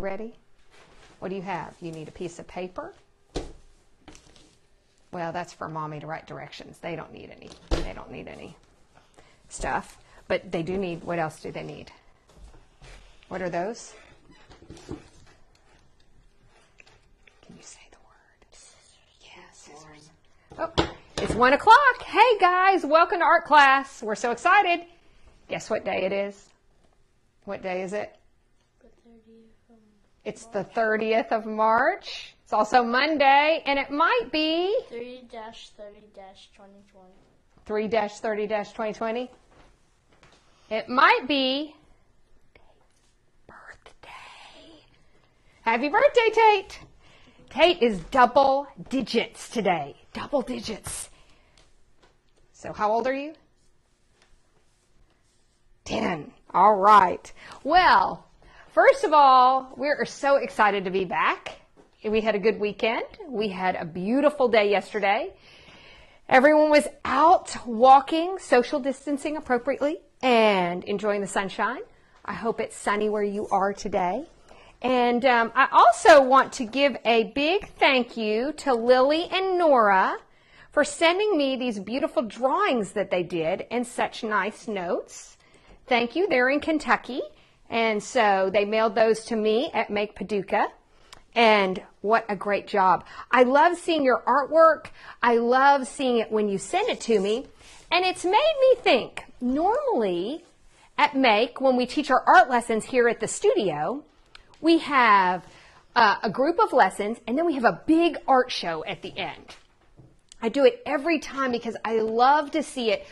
Ready? What do you have? You need a piece of paper. Well, that's for Mommy to write directions. They don't need any stuff. But they do need, what else do they need? What are those? Can you say the word? Yes. Oh, it's 1 o'clock. Hey guys, welcome to art class. We're so excited. Guess what day it is? What day is it? It's the 30th of March. It's also Monday, and it might be 3-30-2020. 3-30-2020. It might be birthday. Happy birthday, Tate. Tate is double digits today. Double digits. So how old are you? 10. All right. Well, first of all, we're so excited to be back. We had a good weekend. We had a beautiful day yesterday. Everyone was out walking, social distancing appropriately, and enjoying the sunshine. I hope it's sunny where you are today. And I also want to give a big thank you to Lily and Nora for sending me these beautiful drawings that they did and such nice notes. Thank you. They're in Kentucky. And so they mailed those to me at Make Paducah. And what a great job. I love seeing your artwork. I love seeing it when you send it to me. And it's made me think, normally at Make, when we teach our art lessons here at the studio, we have a group of lessons and then we have a big art show at the end. I do it every time because I love to see it.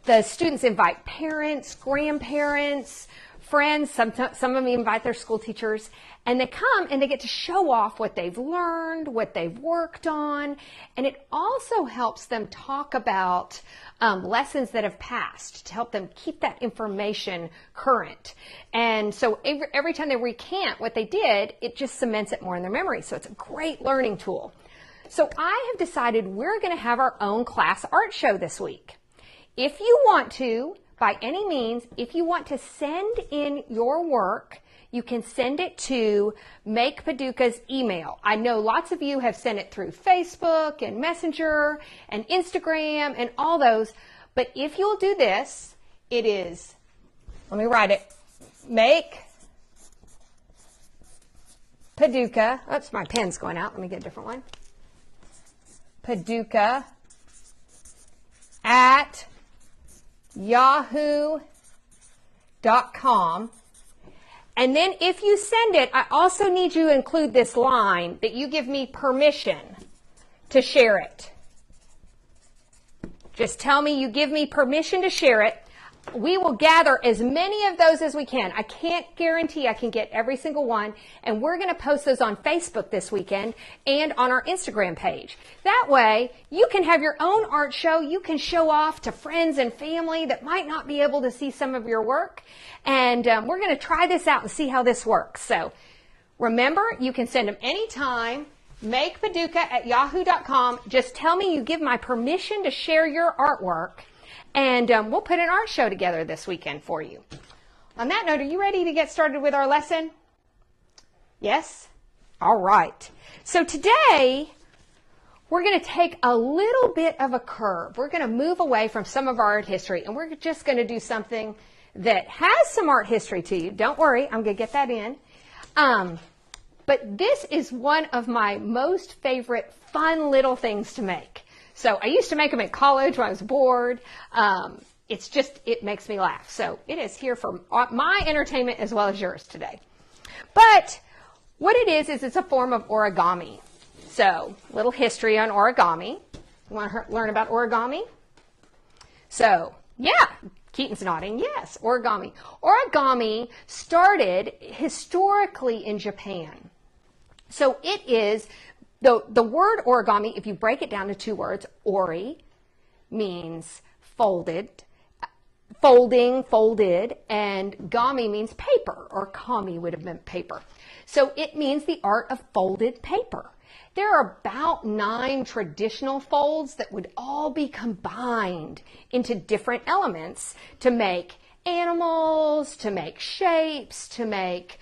The students invite parents, grandparents, friends, some of them invite their school teachers, and they come and they get to show off what they've learned, what they've worked on, and it also helps them talk about lessons that have passed to help them keep that information current. And so every time they recant what they did, it just cements it more in their memory. So it's a great learning tool. So I have decided we're going to have our own class art show this week. If you want to, by any means, if you want to send in your work, you can send it to Make Paducah's email. I know lots of you have sent it through Facebook and Messenger and Instagram and all those, but if you'll do this, it is, let me write it, Make Paducah, oops, my pen's going out, let me get a different one, Paducah at yahoo.com. And then if you send it, I also need you to include this line that you give me permission to share it. Just tell me you give me permission to share it. We will gather as many of those as we can. I can't guarantee I can get every single one, and we're going to post those on Facebook this weekend and on our Instagram page. That way, you can have your own art show. You can show off to friends and family that might not be able to see some of your work, and we're going to try this out and see how this works. So remember, you can send them anytime. Make Paducah at yahoo.com. Just tell me you give my permission to share your artwork. And we'll put an art show together this weekend for you. On that note, are you ready to get started with our lesson? Yes? All right. So today, we're going to take a little bit of a curve. We're going to move away from some of our art history, and we're just going to do something that has some art history to you. Don't worry, I'm going to get that in. But this is one of my most favorite fun little things to make. So I used to make them in college when I was bored. It makes me laugh. So it is here for my entertainment as well as yours today. But what it is it's a form of origami. So little history on origami. You want to learn about origami? So yeah, Keaton's nodding. Yes, origami. Origami started historically in Japan. So it is the word origami, if you break it down to two words, ori means folded, folding, folded, and gami means paper, or kami would have meant paper. So it means the art of folded paper. There are about 9 traditional folds that would all be combined into different elements to make animals, to make shapes, to make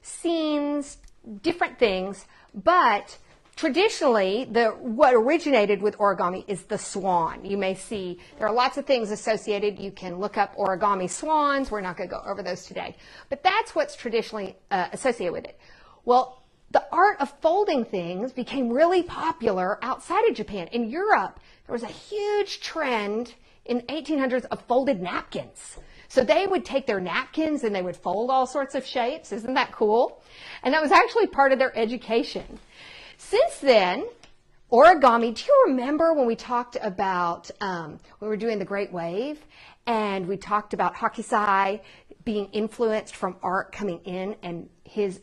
scenes, different things, but traditionally, what originated with origami is the swan. You may see there are lots of things associated. You can look up origami swans. We're not going to go over those today. But that's what's traditionally associated with it. Well, the art of folding things became really popular outside of Japan. In Europe, there was a huge trend in the 1800s of folded napkins. So they would take their napkins and they would fold all sorts of shapes. Isn't that cool? And that was actually part of their education. Since then, origami, do you remember when we talked about, we were doing the Great Wave, and we talked about Hokusai being influenced from art coming in and his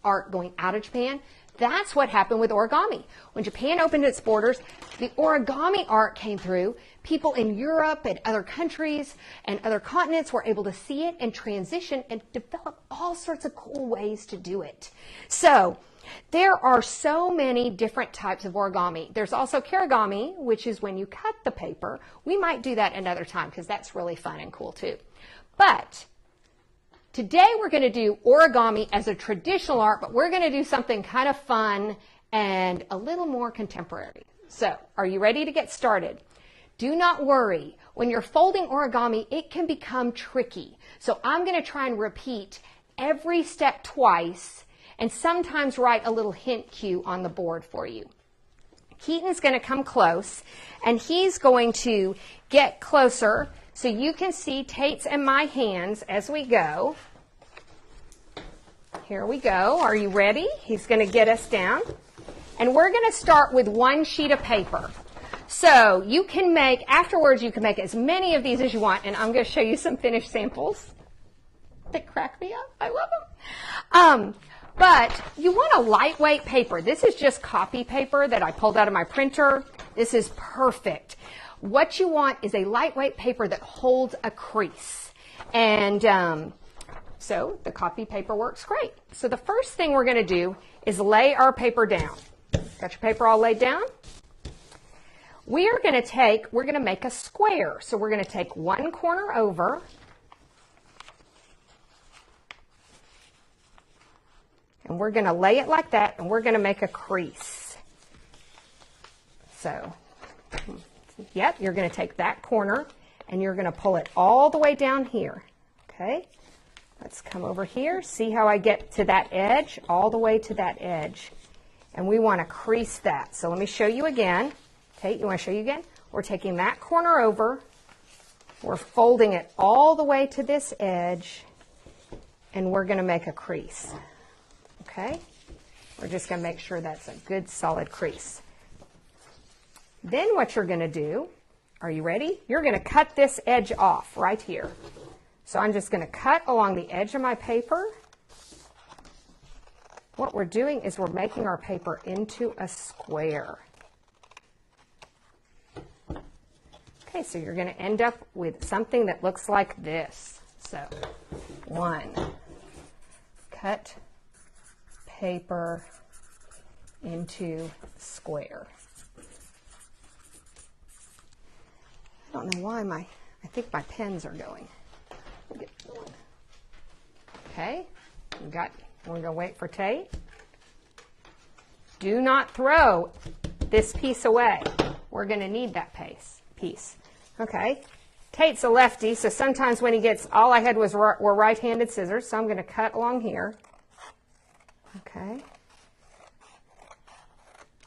art going out of Japan? That's what happened with origami. When Japan opened its borders, the origami art came through. People in Europe and other countries and other continents were able to see it and transition and develop all sorts of cool ways to do it. So there are so many different types of origami. There's also kirigami, which is when you cut the paper. We might do that another time because that's really fun and cool too. But today we're going to do origami as a traditional art, but we're going to do something kind of fun and a little more contemporary. So, are you ready to get started? Do not worry. When you're folding origami, it can become tricky. So I'm going to try and repeat every step twice and sometimes write a little hint cue on the board for you. Keaton's going to come close, and he's going to get closer so you can see Tate's and my hands as we go. Here we go. Are you ready? He's going to get us down. And we're going to start with one sheet of paper. So you can make, afterwards you can make as many of these as you want, and I'm going to show you some finished samples that crack me up. I love them. But you want a lightweight paper. This is just copy paper that I pulled out of my printer. This is perfect. What you want is a lightweight paper that holds a crease. And so the copy paper works great. So the first thing we're going to do is lay our paper down. Got your paper all laid down? We're going to make a square. So we're going to take one corner over. And we're going to lay it like that, and we're going to make a crease. So, yep, you're going to take that corner, and you're going to pull it all the way down here. Okay, let's come over here. See how I get to that edge? All the way to that edge. And we want to crease that. So let me show you again. Tate, you want to show you again? We're taking that corner over. We're folding it all the way to this edge, and we're going to make a crease. Okay, we're just going to make sure that's a good solid crease. Then what you're going to do, are you ready? You're going to cut this edge off right here. So I'm just going to cut along the edge of my paper. What we're doing is we're making our paper into a square. Okay, so you're going to end up with something that looks like this. So, one, cut paper into square. I don't know why I think my pens are going. Okay, we're going to wait for Tate. Do not throw this piece away. We're going to need that piece. Okay, Tate's a lefty, so sometimes when he gets, all I had were right-handed scissors, so I'm going to cut along here. Okay.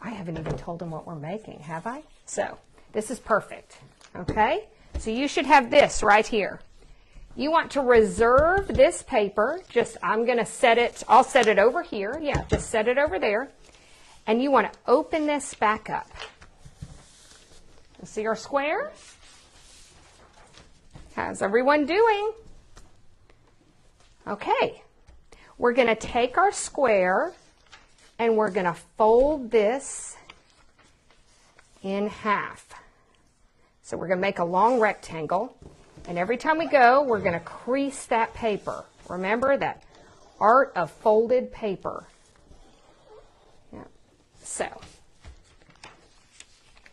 I haven't even told him what we're making, have I? So, this is perfect. Okay? So you should have this right here. You want to reserve this paper. I'm going to set it, I'll set it over here. Yeah, just set it over there. And you want to open this back up. See our square? How's everyone doing? Okay. We're going to take our square and we're going to fold this in half. So we're going to make a long rectangle, and every time we go, we're going to crease that paper. Remember that art of folded paper. Yeah. So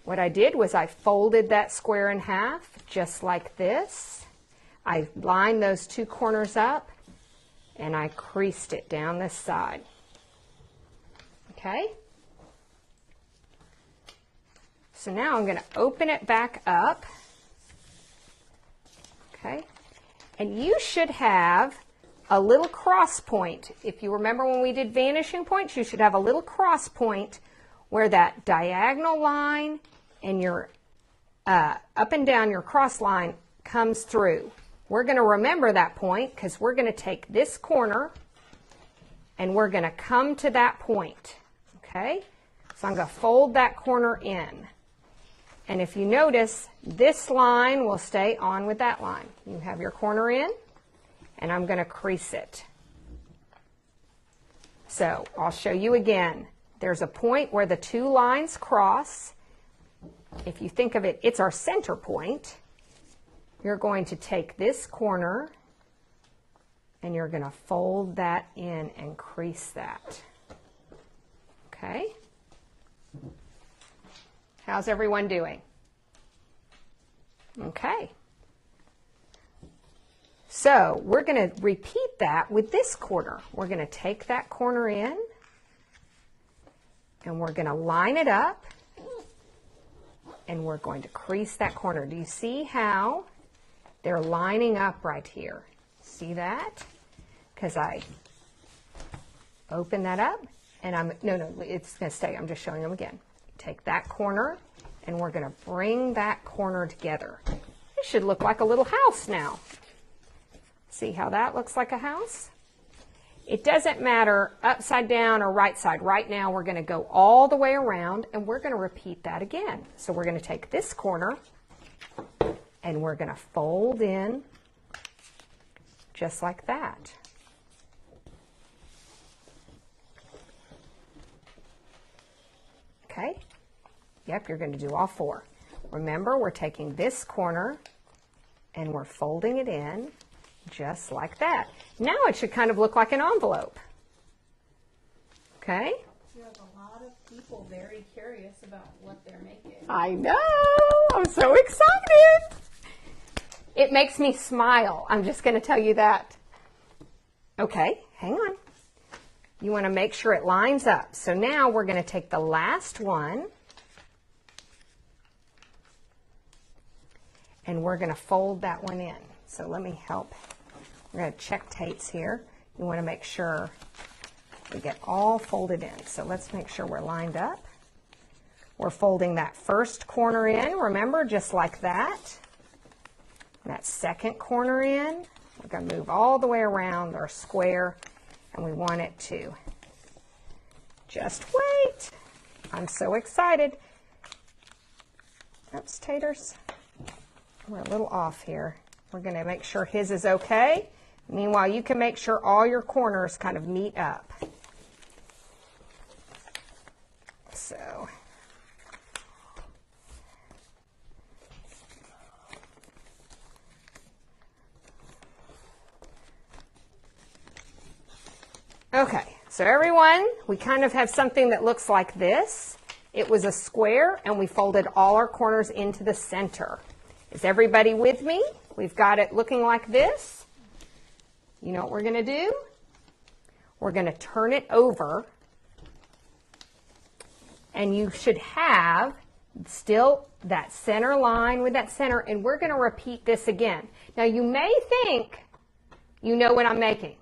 what I did was I folded that square in half just like this. I lined those two corners up. and I creased it down this side. Okay? So now I'm going to open it back up. Okay? And you should have a little cross point. If you remember when we did vanishing points, you should have a little cross point where that diagonal line and your up and down your cross line comes through. We're going to remember that point because we're going to take this corner and we're going to come to that point. Okay? So I'm going to fold that corner in. And if you notice, this line will stay on with that line. You have your corner in, and I'm going to crease it. So I'll show you again. There's a point where the two lines cross. If you think of it, it's our center point. You're going to take this corner, and you're going to fold that in and crease that. Okay? How's everyone doing? Okay. So we're going to repeat that with this corner. We're going to take that corner in and we're going to line it up and we're going to crease that corner. Do you see how they're lining up right here? See that? Because I open that up and no, it's going to stay. I'm just showing them again. Take that corner and we're going to bring that corner together. It should look like a little house now. See how that looks like a house? It doesn't matter upside down or right side. Right now we're going to go all the way around and we're going to repeat that again. So we're going to take this corner and we're going to fold in just like that. Okay? Yep, you're going to do all four. Remember, we're taking this corner and we're folding it in just like that. Now it should kind of look like an envelope. Okay? You have a lot of people very curious about what they're making. I know! I'm so excited! It makes me smile. I'm just going to tell you that. Okay, hang on. You want to make sure it lines up. So now we're going to take the last one and we're going to fold that one in. So let me help. We're going to check Tate's here. You want to make sure we get all folded in. So let's make sure we're lined up. We're folding that first corner in, remember, just like that. That second corner in. We're going to move all the way around our square, and we want it to just wait. I'm so excited. Oops, Taters. We're a little off here. We're going to make sure his is okay. Meanwhile, you can make sure all your corners kind of meet up. So, okay, so everyone, we kind of have something that looks like this. It was a square, and we folded all our corners into the center. Is everybody with me? We've got it looking like this. You know what we're going to do? We're going to turn it over, and you should have still that center line with that center, and we're going to repeat this again. Now, you may think you know what I'm making,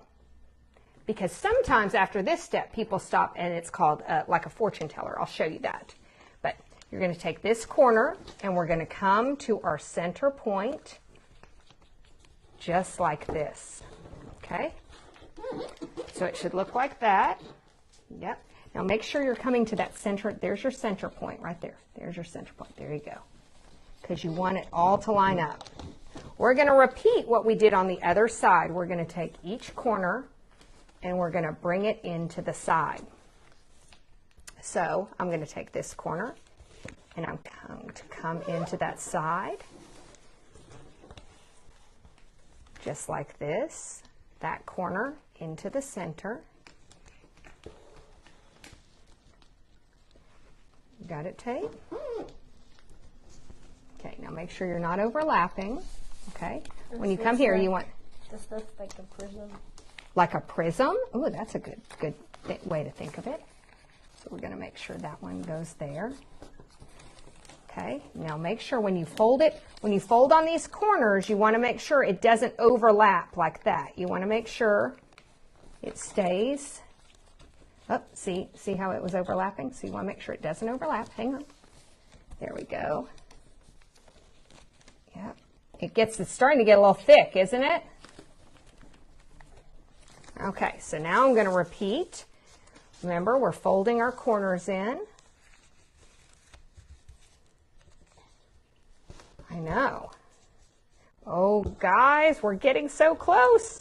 because sometimes after this step, people stop, and it's called like a fortune teller. I'll show you that. But you're going to take this corner, and we're going to come to our center point just like this. Okay? So it should look like that. Yep. Now make sure you're coming to that center. There's your center point right there. There's your center point. There you go. Because you want it all to line up. We're going to repeat what we did on the other side. We're going to take each corner and we're going to bring it into the side. So I'm going to take this corner and I'm going to come into that side just like this. That corner into the center. You got it, Tate? Okay, now make sure you're not overlapping. Okay, when you come here, you want... Does this like a prism? like a prism. Oh, that's a good way to think of it. So we're going to make sure that one goes there. Okay, now make sure when you fold it, when you fold on these corners, you want to make sure it doesn't overlap like that. You want to make sure it stays. Oh, see how it was overlapping? So you want to make sure it doesn't overlap. Hang on. There we go. Yep. It's starting to get a little thick, isn't it? Okay, so now I'm going to repeat. Remember, we're folding our corners in. I know. Oh, guys, we're getting so close.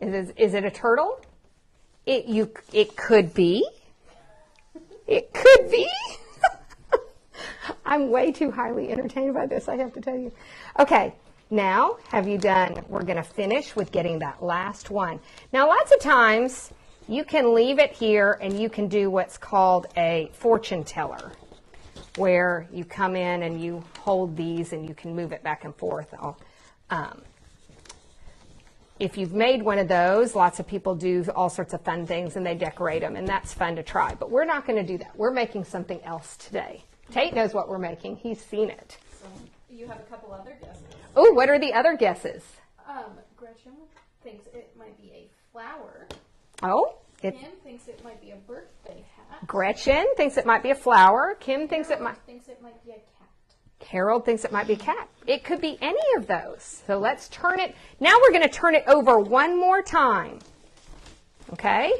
Is it a turtle? It could be. It could be. I'm way too highly entertained by this, I have to tell you. Okay, now we're going to finish with getting that last one. Now, lots of times you can leave it here and you can do what's called a fortune teller, where you come in and you hold these and you can move it back and forth. If you've made one of those, lots of people do all sorts of fun things and they decorate them, and that's fun to try. But we're not going to do that. We're making something else today. Tate knows what we're making. He's seen it. So you have a couple other guesses. Oh, what are the other guesses? Gretchen thinks it might be a flower. Oh, Kim thinks it might be a birthday hat. Gretchen thinks it might be a flower. Kim thinks it might be a cat. Harold thinks it might be a cat. It could be any of those. So let's turn it. Now we're going to turn it over one more time. Okay?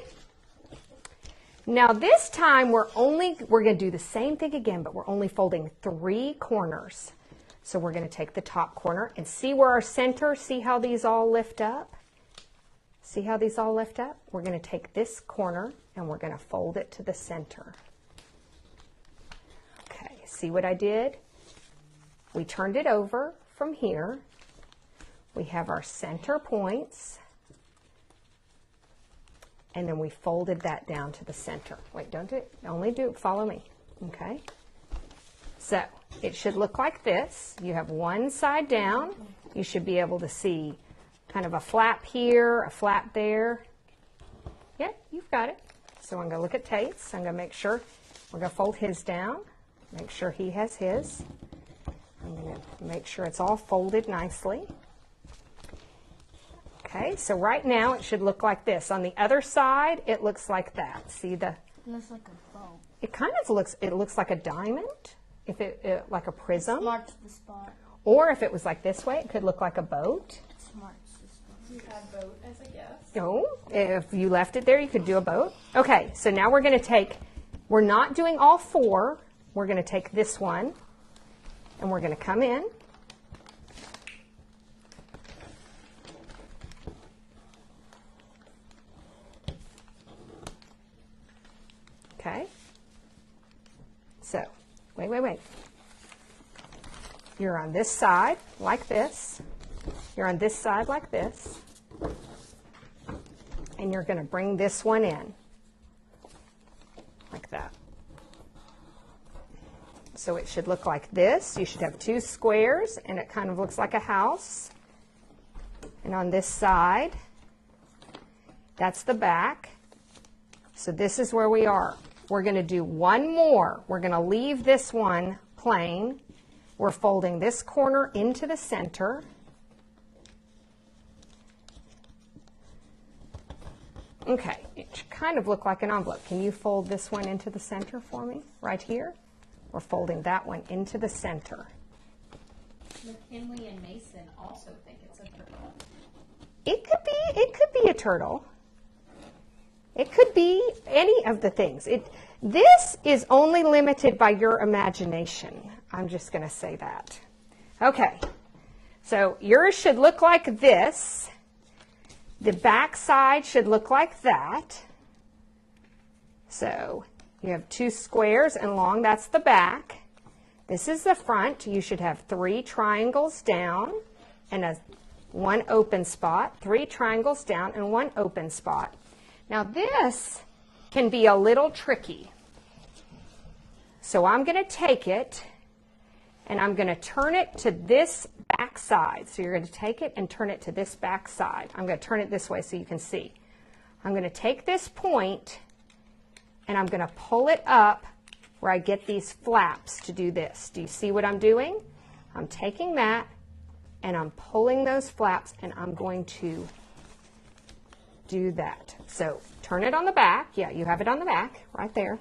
Now this time we're going to do the same thing again, but we're only folding 3 corners. So we're going to take the top corner and see where our center, see how these all lift up? See how these all lift up? We're going to take this corner and we're going to fold it to the center. Okay, see what I did? We turned it over from here. We have our center points. And then we folded that down to the center. Wait, don't do it. Only do it. Follow me. Okay? So it should look like this. You have one side down. You should be able to see kind of a flap here, a flap there. Yeah, you've got it. So I'm going to look at Tate's. I'm going to make sure. We're going to fold his down. Make sure he has his. I'm going to make sure it's all folded nicely. Okay, so right now it should look like this. On the other side, it looks like that. See the? It looks like a bow. It kind of looks. It looks like a diamond. If it like a prism. Marks the spot. Or if it was like this way, it could look like a boat. Marks the spot. You had boat as a guess. Oh, if you left it there, you could do a boat. Okay, so now we're going to take. We're not doing all 4. We're going to take this one. And we're going to come in. Okay. So, wait. You're on this side like this. You're on this side like this. And you're going to bring this one in. Like that. So it should look like this. You should have 2 squares, and it kind of looks like a house. And on this side, that's the back. So this is where we are. We're going to do one more. We're going to leave this one plain. We're folding this corner into the center. Okay, it should kind of look like an envelope. Can you fold this one into the center for me, right here? We're folding that one into the center. McKinley and Mason also think it's a turtle. It could be a turtle. It could be any of the things. This is only limited by your imagination. I'm just going to say that. Okay, so yours should look like this. The back side should look like that. So you have 2 squares and long, that's the back. This is the front. You should have 3 triangles down and 1 open spot. 3 triangles down and 1 open spot. Now this can be a little tricky. So I'm going to take it and I'm going to turn it to this back side. So you're going to take it and turn it to this back side. I'm going to turn it this way so you can see. I'm going to take this point and I'm going to pull it up where I get these flaps to do this. Do you see what I'm doing? I'm taking that and I'm pulling those flaps and I'm going to do that. So turn it on the back. Yeah, you have it on the back right there.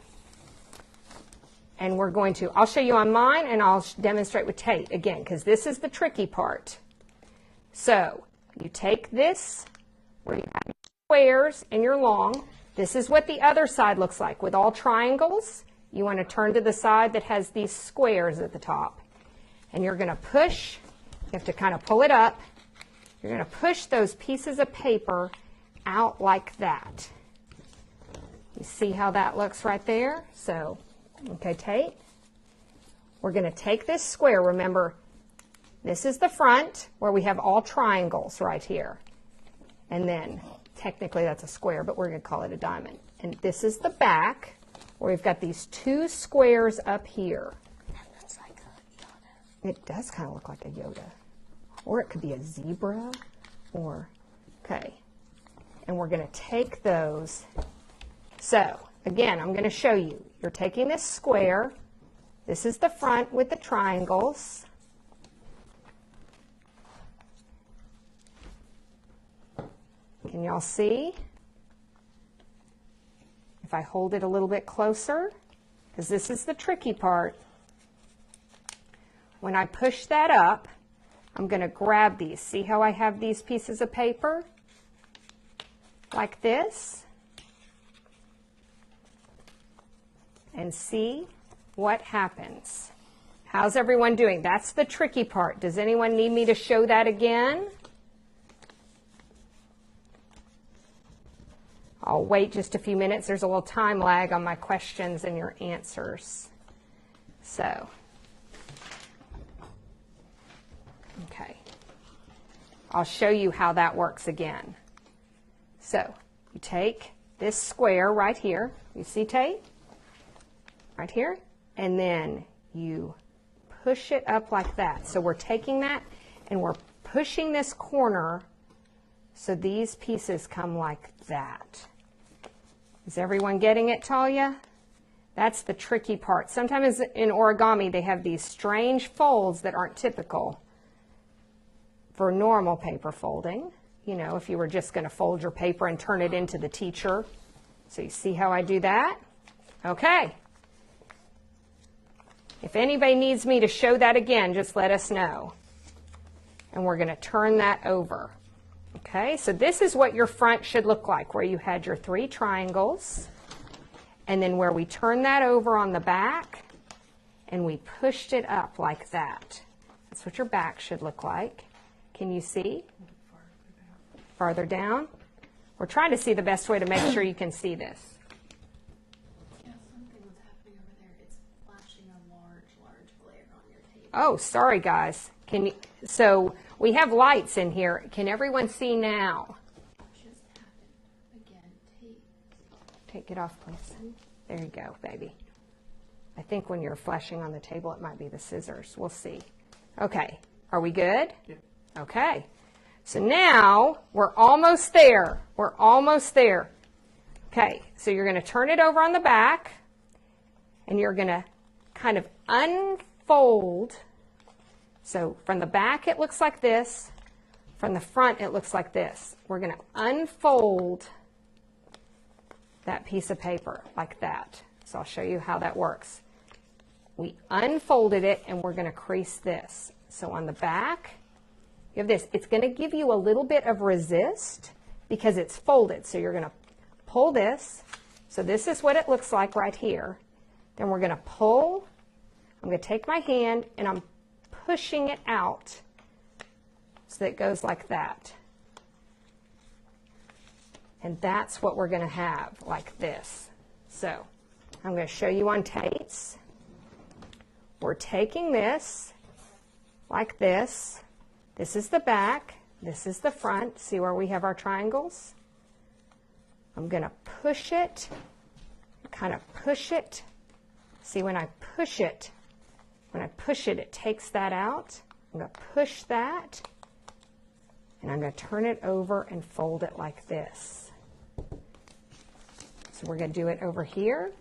And we're going to, I'll show you on mine and I'll demonstrate with Tate again, because this is the tricky part. So you take this where you have your squares and your long. This is what the other side looks like with all triangles. You want to turn to the side that has these squares at the top. And you're going to push, you have to kind of pull it up. You're going to push those pieces of paper out like that. You see how that looks right there? So, okay, Tate, we're going to take this square. Remember, this is the front where we have all triangles right here. And then, technically that's a square, but we're going to call it a diamond. And this is the back where we've got these two squares up here. That looks like a Yoda. It does kind of look like a Yoda. Or it could be a zebra. Or, okay. And we're going to take those. So, again, I'm going to show you. You're taking this square. This is the front with the triangles. Can y'all see? If I hold it a little bit closer, because this is the tricky part. When I push that up, I'm going to grab these. See how I have these pieces of paper? Like this. And see what happens. How's everyone doing? That's the tricky part. Does anyone need me to show that again? I'll wait just a few minutes. There's a little time lag on my questions and your answers. So, okay. I'll show you how that works again. So, you take this square right here. You see, Tate? Right here. And then you push it up like that. So we're taking that and we're pushing this corner so these pieces come like that. Is everyone getting it, Talia? That's the tricky part. Sometimes in origami they have these strange folds that aren't typical for normal paper folding. You know, if you were just going to fold your paper and turn it into the teacher. So you see how I do that? Okay. If anybody needs me to show that again, just let us know. And we're going to turn that over. Okay, so this is what your front should look like, where you had your three triangles. And then where we turn that over on the back, and we pushed it up like that. That's what your back should look like. Can you see? Farther down. We're trying to see the best way to make sure you can see this. Yeah, something was happening over there. It's flashing a large glare on your table. Oh, sorry guys. Can you, so we have lights in here. Can everyone see now? Just happened again. Take it off, please. There you go, baby. I think when you're flashing on the table, it might be the scissors. We'll see. Okay, are we good? Yeah. Okay, so now we're almost there. We're almost there. Okay, so you're going to turn it over on the back, and you're going to kind of unfold. So from the back, it looks like this. From the front, it looks like this. We're going to unfold that piece of paper like that. So I'll show you how that works. We unfolded it, and we're going to crease this. So on the back, you have this. It's going to give you a little bit of resist because it's folded. So you're going to pull this. So this is what it looks like right here. Then we're going to pull. I'm going to take my hand, and I'm pushing it out so that it goes like that. And that's what we're going to have, like this. So I'm going to show you on Tate's. We're taking this like this. This is the back. This is the front. See where we have our triangles? I'm going to push it, kind of push it. See, when I push it, when I push it, it takes that out. I'm going to push that, and I'm going to turn it over and fold it like this. So we're going to do it over here.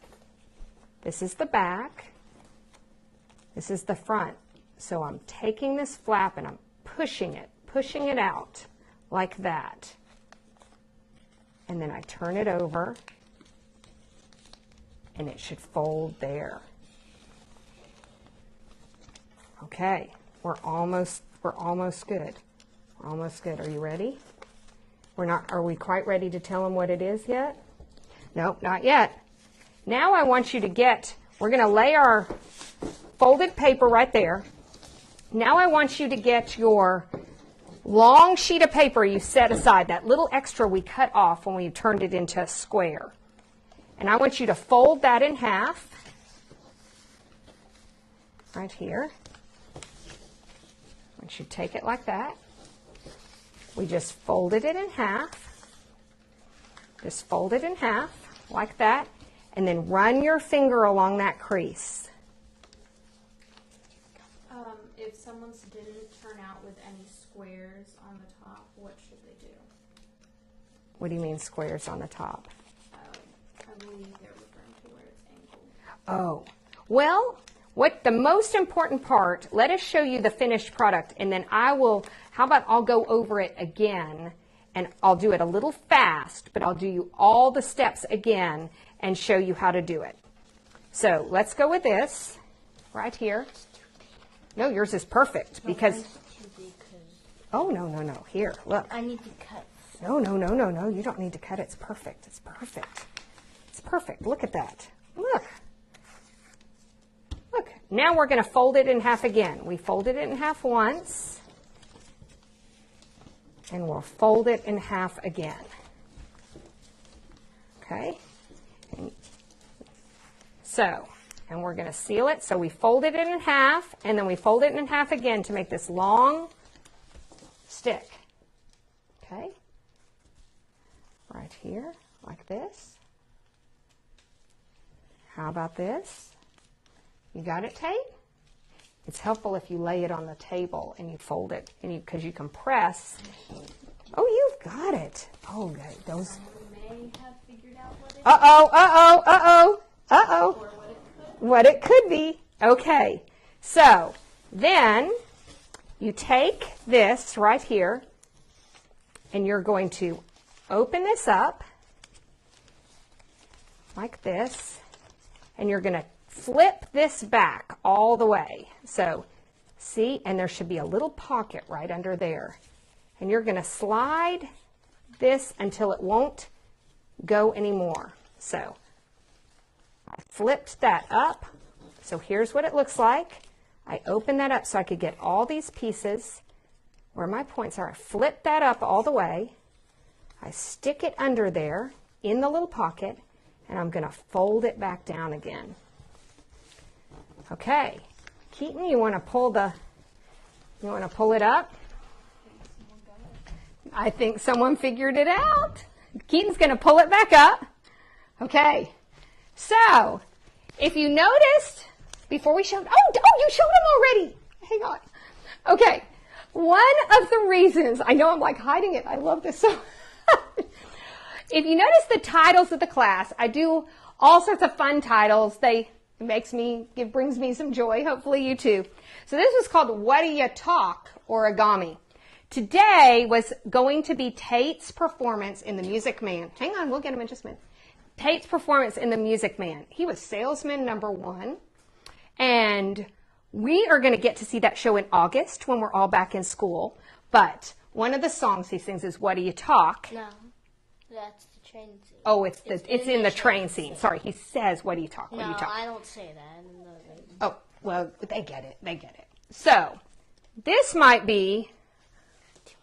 This is the back. This is the front. So I'm taking this flap and I'm pushing it out like that. And then I turn it over, and it should fold there. Okay, we're almost good. We're almost good. Are you ready? Are we quite ready to tell them what it is yet? Nope, not yet. Now I want you to we're going to lay our folded paper right there. Now I want you to get your long sheet of paper you set aside, that little extra we cut off when we turned it into a square. And I want you to fold that in half, right here. Once you take it like that, we just folded it in half. Just fold it in half, like that, and then run your finger along that crease. If someone's didn't turn out with any squares on the top, what should they do? What do you mean squares on the top? I believe they're referring to where it's angled. Oh, well, what the most important part, let us show you the finished product, and then how about I'll go over it again, and I'll do it a little fast, but I'll do you all the steps again and show you how to do it. So let's go with this right here. No, yours is perfect because, oh, no. Here, look. I need to cut. No. You don't need to cut it. It's perfect. It's perfect. It's perfect. Look at that. Look. Now we're going to fold it in half again. We folded it in half once, and we'll fold it in half again. Okay? And we're going to seal it. So we fold it in half, and then we fold it in half again to make this long stick. Okay? Right here, like this. How about this? You got it, Tate? It's helpful if you lay it on the table and you fold it, and because you can press. Oh, you've got it. Oh, good. Those. Someone may have figured out what it Uh-oh. What it could be. Okay. So then you take this right here, and you're going to open this up like this, and you're going to flip this back all the way. So see, and there should be a little pocket right under there. And you're going to slide this until it won't go anymore. So I flipped that up. So here's what it looks like. I opened that up so I could get all these pieces where my points are. I flip that up all the way. I stick it under there in the little pocket, and I'm going to fold it back down again. Okay. Keaton, you want to pull it up? I think someone figured it out. Keaton's going to pull it back up. Okay. So, if you noticed, before we showed, you showed them already. Hang on. Okay. One of the reasons, I know I'm like hiding it. I love this so If you notice the titles of the class, I do all sorts of fun titles. It brings me some joy. Hopefully you too. So this was called Waddaya Talk Origami. Today was going to be Tate's performance in The Music Man. Hang on, we'll get him in just a minute. Tate's performance in The Music Man. He was salesman number 1. And we are going to get to see that show in August when we're all back in school. But one of the songs he sings is Waddaya Talk. No, that's the train scene. Oh, it's in the train scene. Sorry, he says Waddaya Talk. No, Waddaya Talk. I don't say that. Oh, well, they get it. So, this might be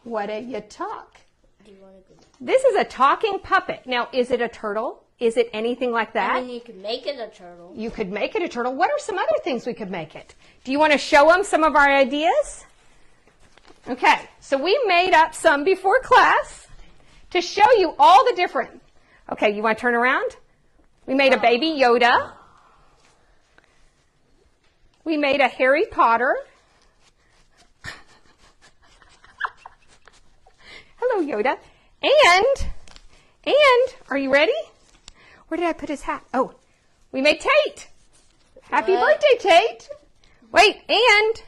Waddaya Talk. Do you want to go? This is a talking puppet. Now, is it a turtle? Is it anything like that? I mean, you could make it a turtle. You could make it a turtle. What are some other things we could make it? Do you want to show them some of our ideas? Okay, so we made up some before class to show you all the different. Okay, you want to turn around? We made a baby Yoda. We made a Harry Potter. Hello, Yoda. And, are you ready? Where did I put his hat? Oh, we made Tate. Happy birthday, Tate. Wait, and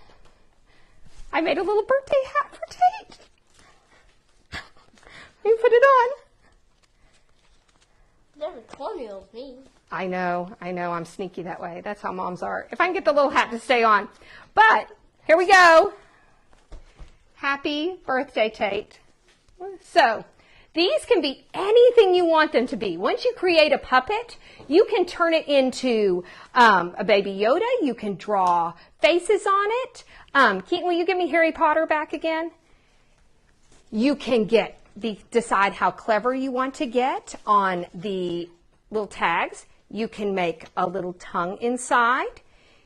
I made a little birthday hat for Tate. Let me put it on. Never 20 of me. I know, I'm sneaky that way. That's how moms are. If I can get the little hat to stay on. But, here we go. Happy birthday, Tate. So, these can be anything you want them to be. Once you create a puppet, you can turn it into a baby Yoda. You can draw faces on it. Keaton, will you give me Harry Potter back again? You can decide how clever you want to get on the little tags. You can make a little tongue inside.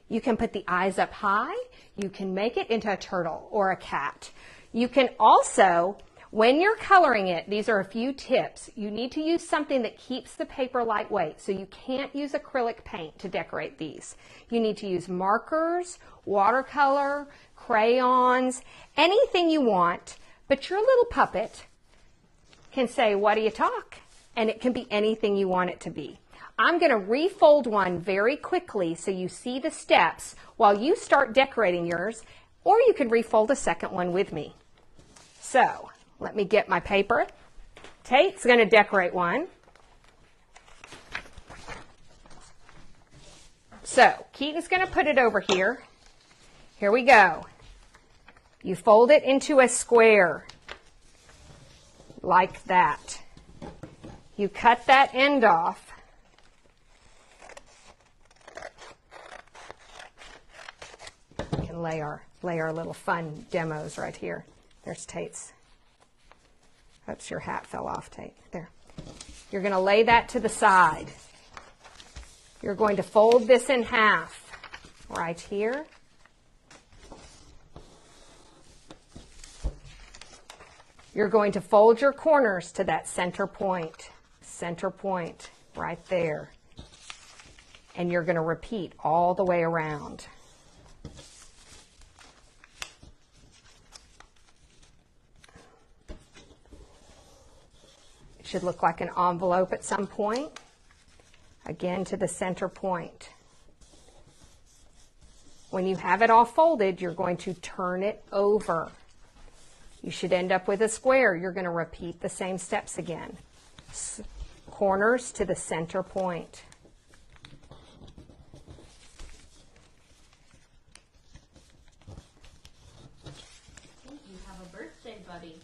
You can put the eyes up high. You can make it into a turtle or a cat. You can also, when you're coloring it, these are a few tips. You need to use something that keeps the paper lightweight. So you can't use acrylic paint to decorate these. You need to use markers, watercolor, crayons, anything you want. But your little puppet can say, "What do you talk?" And it can be anything you want it to be. I'm going to refold one very quickly so you see the steps while you start decorating yours, or you could refold a second one with me. So, let me get my paper. Tate's going to decorate one. So, Keaton's going to put it over here. Here we go. You fold it into a square, like that. You cut that end off. We can lay our little fun demos right here. There's Tate's. Oops, your hat fell off, Tate. There. You're going to lay that to the side. You're going to fold this in half right here. You're going to fold your corners to that center point right there. And you're going to repeat all the way around. It should look like an envelope at some point. Again, to the center point. When you have it all folded, you're going to turn it over. You should end up with a square. You're going to repeat the same steps again. Corners to the center point. You have a birthday buddy.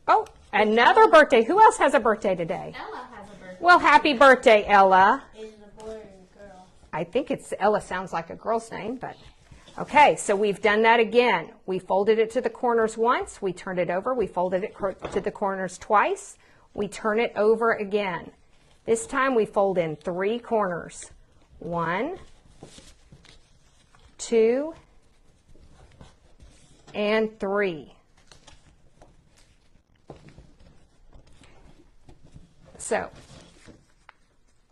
Oh, another birthday. Who else has a birthday today? Ella has a birthday. Well, happy birthday, Ella. Is a boy or a girl? I think Ella sounds like a girl's name, but okay, so we've done that again. We folded it to the corners once, we turned it over, we folded it to the corners twice, we turn it over again. This time we fold in 3 corners. 1, 2, and 3. So,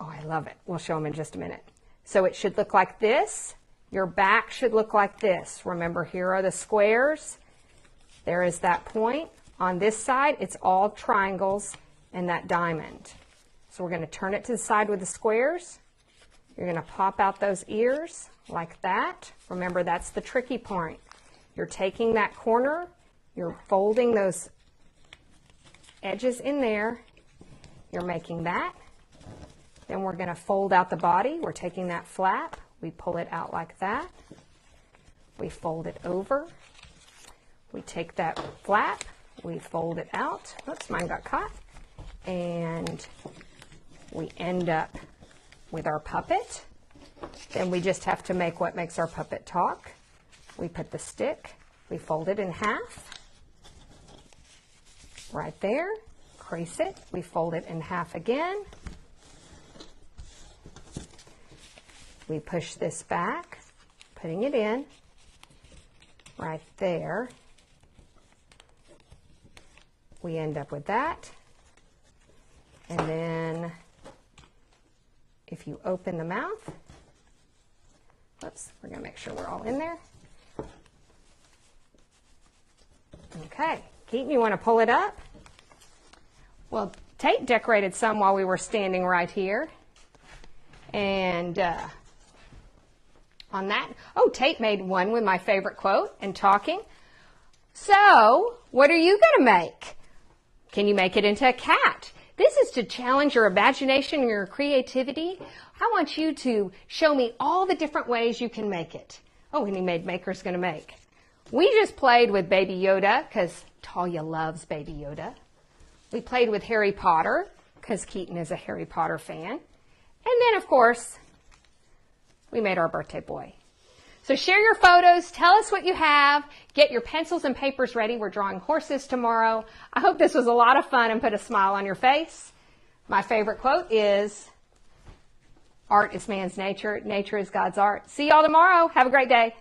oh, I love it. We'll show them in just a minute. So it should look like this. Your back should look like this. Remember, here are the squares. There is that point. On this side, it's all triangles and that diamond. So we're going to turn it to the side with the squares. You're going to pop out those ears like that. Remember, that's the tricky point. You're taking that corner, you're folding those edges in there. You're making that. Then we're going to fold out the body. We're taking that flap. We pull it out like that. We fold it over. We take that flap. We fold it out. Oops, mine got caught. And we end up with our puppet. Then we just have to make what makes our puppet talk. We put the stick. We fold it in half. Right there. Crease it. We fold it in half again. We push this back, putting it in right there. We end up with that. And then if you open the mouth, Whoops, we're going to make sure we're all in there. Okay, Keaton, you want to pull it up? Well, Tate decorated some while we were standing right here. And on that, oh, Tate made one with my favorite quote and talking. So, what are you going to make? Can you make it into a cat? This is to challenge your imagination and your creativity. I want you to show me all the different ways you can make it. Oh, and he made Maker's Gonna Make. We just played with Baby Yoda because Talia loves Baby Yoda. We played with Harry Potter because Keaton is a Harry Potter fan. And then, of course, we made our birthday boy. So share your photos, tell us what you have, get your pencils and papers ready. We're drawing horses tomorrow. I hope this was a lot of fun and put a smile on your face. My favorite quote is, art is man's nature, nature is God's art. See y'all tomorrow. Have a great day.